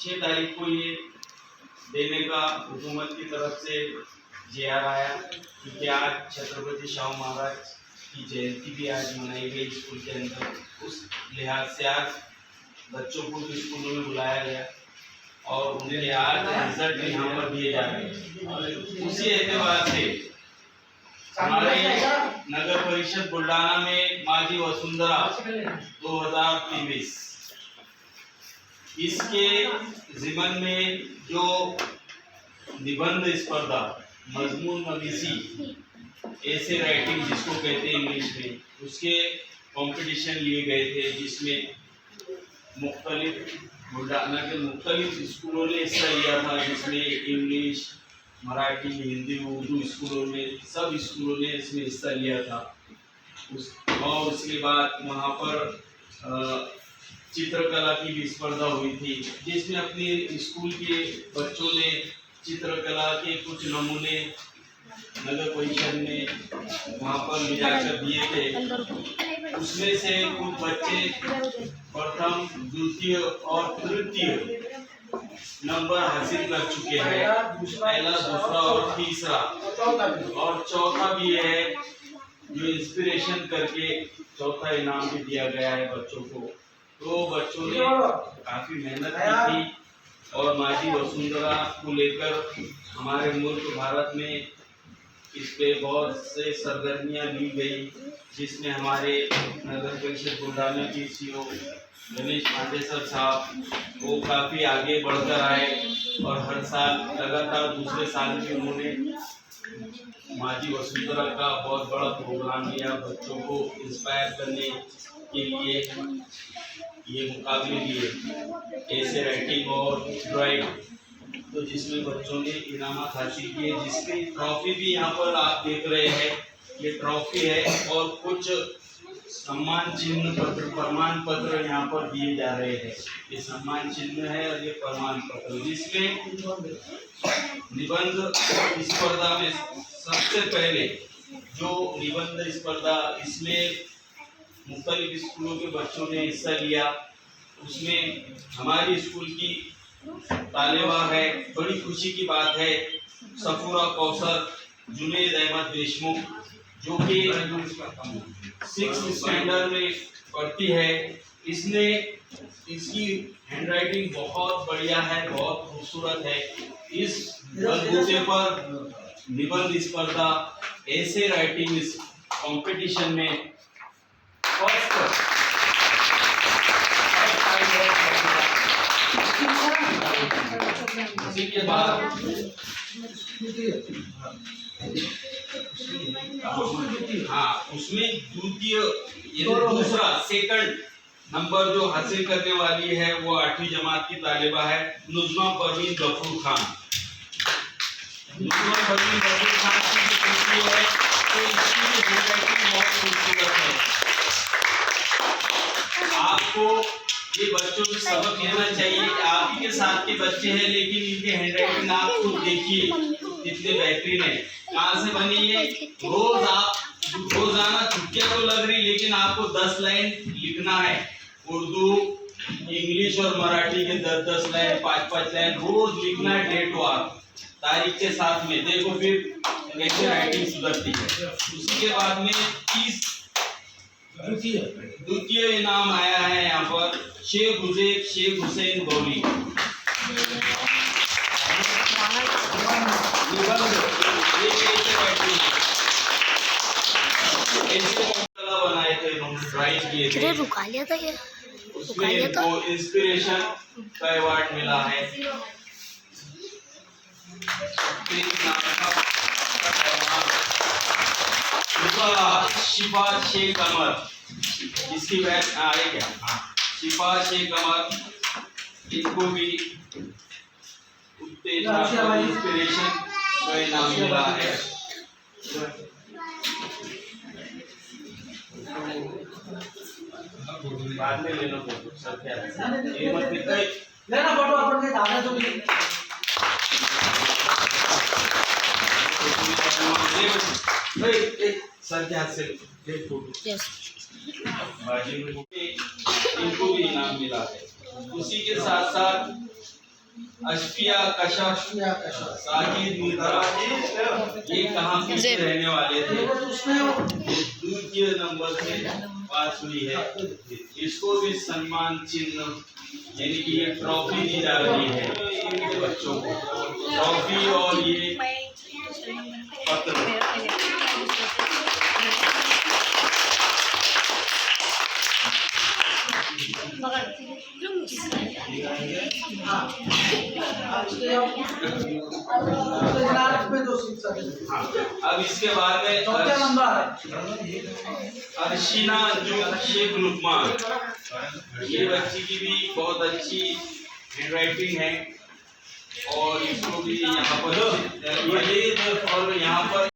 6 तारीख को ये देने का हुकूमत की तरफ से JR आया, क्योंकि आज छत्रपति शाहू महाराज की जयंती भी आज मनाई गई स्कूल के अंदर। उस लिहाज से आज बच्चों को भी स्कूलों में बुलाया गया और उनके आज रिजल्ट यहाँ पर दिए जा रहे हैं। उसी एतबार से हमारे नगर परिषद बुल्डाना में माजी वसुंधरा 2023 इसके ज़िमन में जो निबंध स्पर्धा मजमून नवीसी ऐसे राइटिंग जिसको कहते हैं इंग्लिश में, उसके कंपटीशन लिए गए थे, जिसमें मुख्तलिफ बुल्डाना के मुख्तलिफ स्कूलों ने हिस्सा लिया था, जिसमें इंग्लिश, मराठी, हिंदी, उर्दू स्कूलों में सब स्कूलों ने इसमें हिस्सा लिया था। और उसके बाद वहाँ पर चित्रकला की भी स्पर्धा हुई थी, जिसमें अपने स्कूल के बच्चों ने चित्रकला के कुछ नमूने नगर परिषद ने वहाँ पर ले जाकर दिए थे। उसमें से कुछ बच्चे प्रथम, द्वितीय और तृतीय नंबर हासिल कर चुके हैं। पहला, दूसरा और तीसरा और चौथा भी है, जो इंस्पिरेशन करके चौथा इनाम भी दिया गया है बच्चों को। तो बच्चों ने काफी मेहनत की थी और माजी वसुंधरा को लेकर हमारे मुल्क भारत में इस पे बहुत से सरगर्मियाँ ली गई, जिसमें हमारे नगर परिषद बुल्डाना के CO गणेश पांडेसर साहब वो काफ़ी आगे बढ़कर आए और हर साल लगातार दूसरे साल भी उन्होंने माजी वसुंधरा का बहुत बड़ा प्रोग्राम लिया, बच्चों को इंस्पायर करने के लिए ये मुकाबले लिए, ऐसे राइटिंग और ड्राइंग, तो जिसमें बच्चों ने इनाम हासिल किए, जिसकी ट्रॉफी भी यहाँ पर आप देख रहे हैं। ये ट्रॉफी है और कुछ सम्मान चिन्ह पत्र, प्रमाण पत्र यहाँ पर दिए जा रहे हैं। ये सम्मान चिन्ह है और ये प्रमाण पत्र, जिसमें निबंध स्पर्धा में सबसे पहले जो निबंध स्पर्धा, इसमें मुख्तलिफ स्कूलों के बच्चों ने हिस्सा लिया। उसमें हमारी स्कूल की तालेबा है, बड़ी खुशी की बात है, सफूरा कौसर जुनेद अहमद देशमुख, जो कि 6th स्टैंडर्ड में पढ़ती है। इसकी हैंडराइटिंग बहुत बढ़िया है, बहुत खूबसूरत है। इस बलबूते पर निबंध स्पर्धा, ऐसे राइटिंग कंपटीशन में उसी के बाद उसमें द्वितीय दूसरा सेकंड नंबर जो हासिल करने वाली है वो 8वीं जमात की तालिबा है, नुज़मा परवीन गफूर खान। नुज़मा परवीन गफूर खान की खुशी है तो इसकी हैंडराइटिंग बहुत खूबसूरत है। आपको ये बच्चों को सबक लेना चाहिए। आप ही के साथ के बच्चे हैं, लेकिन इनके हैंडराइटिंग आप खुद देखिए कितने बेहतरीन है। कहाँ से बनी है? रोजाना छुट्टियां तो लग रही, लेकिन आपको 10 लाइन लिखना है। उर्दू, इंग्लिश और मराठी के 10-10 लाइन, 5-5 लाइन रोज लिखना है, डेट वार तारीख के साथ में। देखो फिर कैसे राइटिंग सुधरती है। उसी के बाद में द्वितीय इनाम आया है यहाँ पर शेख हुसैन गौली। बनाए थे, ड्राइंग किए थे, रुका लिया था ये, उसमें इनको इंस्पिरेशन का अवार्ड मिला है। शिफा शेख कमर, इसकी बैच आए क्या? शिफा शेख कमर, इनको भी उत्तेजना इंस्पिरेशन का इनाम मिला है। बाद में ले लो फोटो, सब क्या ये मत लेना फोटो अपन के दादा तो सर के हाथ से ले फोटो। बाजी में इनको भी इनाम मिला है। उसी के साथ साथ अशफिया कशफ, साजिद मिर्जा, ये कहाँ के रहने वाले थे, दूसरे नंबर से पास हुई है। इसको भी सम्मान चिन्ह यानी कि ये ट्रॉफी दी जा रही है बच्चों को, ट्रॉफी और ये पत्र। अब इसके बाद में अर्शिना शेख लुकमान, ये बच्ची की भी बहुत अच्छी हैंडराइटिंग है और इसको भी यहाँ पर और यहाँ पर